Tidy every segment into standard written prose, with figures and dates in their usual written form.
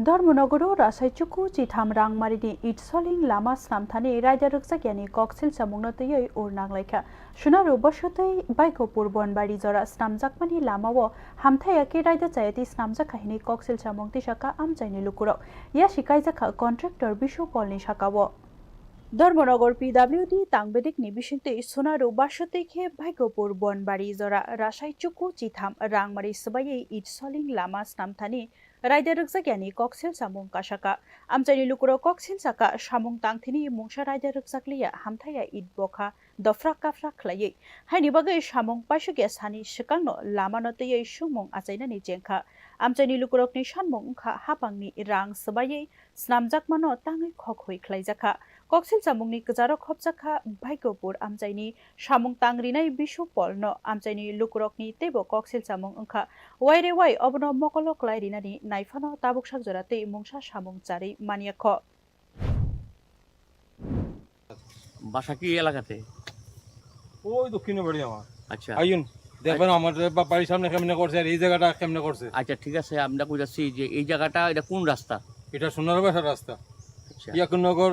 धर्मनगरो रासायचुकु चिथाम रांगमारिनि इटसलिं लामा स्नामथानि रायदा रक्सागियानि कक्सिल सामुंनतयै उरनांलायखा सुनारु बसतै बायखपुर बनबारि जरा स्नामजाकमानि लामाव हामथायाके रायदा चायति स्नामजाखाहिनि कक्सिल सामुंति शाखा आमचाइनि लुकुराव या शिकायजाखा कन्ट्रेक्टर बिशुपलनि शाखाव धर्मनगर पिडब्लिउडि तांबेदिक निबिसिंते सुनारु बासतैखे भाइगपुर बनबारि जरा रासायचुकु चिथाम रांगमारि सबायै इटसलिं लामा स्नामथानि रायदा रक्सागियानि कक्सिल सामुं काशाका आमचाइनि लुकुराव कक्सिल साका सामुं तांथिनि मुंसा रायदा रक्साक्लिया हामथाया इट बखा दफ्रा काफ्रा खलायै हायनि बागै सामुं पाइसुगिया सानि सिकांनो लामानतयै सुमुं आचाइनानि जेंखा आमचाइनि लुकुरावनि सानमुं खा हापांनि रां सबायै स्नामजाकमानो ताङै खखै खलायजाखा कक्सिल सामुंनि गजारो खबजाखा भाइगपुर आमचाइनि सामुं तांरिनाय बिशुपलनो आमचाइनि लुकुरावनि तेबो कक्सिल सामुं ओंखा वाइरे वाइ अबनो मकलक लायरिनानि नाइफानो ताबुकसाक जराते मुंसा सामुं चारि मानियाख বাসা কি এলাকাতে? ওই দক্ষিণে বাড়ি আমার। আচ্ছা আইন দেখবেন আমাদের বাড়ির সামনে কেমনে করছে আর এই জায়গাটা কেমনে করছে। আচ্ছা ঠিক আছে, আমরা কইতাছি যে এই জায়গাটা এটা কোন রাস্তা? এটা সোনার বাসার রাস্তা, আচ্ছা ইয়াকুনগর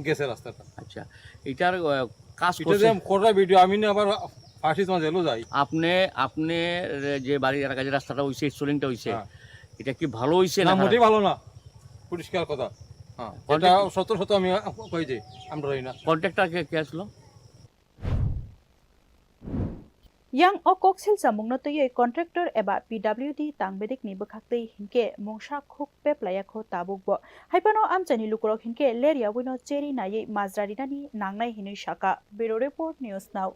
গেছে রাস্তাটা। আচ্ছা এটার কাজ এটা করছে যে কোটা ভিডিও আমি না আবার ফাঁসির মাঝে এলো যাই। আপনি যে বাড়ির এলাকায় যে রাস্তাটা হইছে সোলিংটা হইছে এটা কি ভালো হইছে না? না মোটেই ভালো না, পরিষ্কার কথা। হ্যাঁ এটা সত্য আমি কই যে আমরা রই না। কন্ট্রাক্টর কে আসলো? yang o koksil samungnotयै contractor eba PWD tangbedik ni bokhaktei hinke mungsa khuk peplaya kho tabukbo haipano amchani lukurok hinke leria wino cheri nai mazrari nani nangnai hinui shaka bureau report news now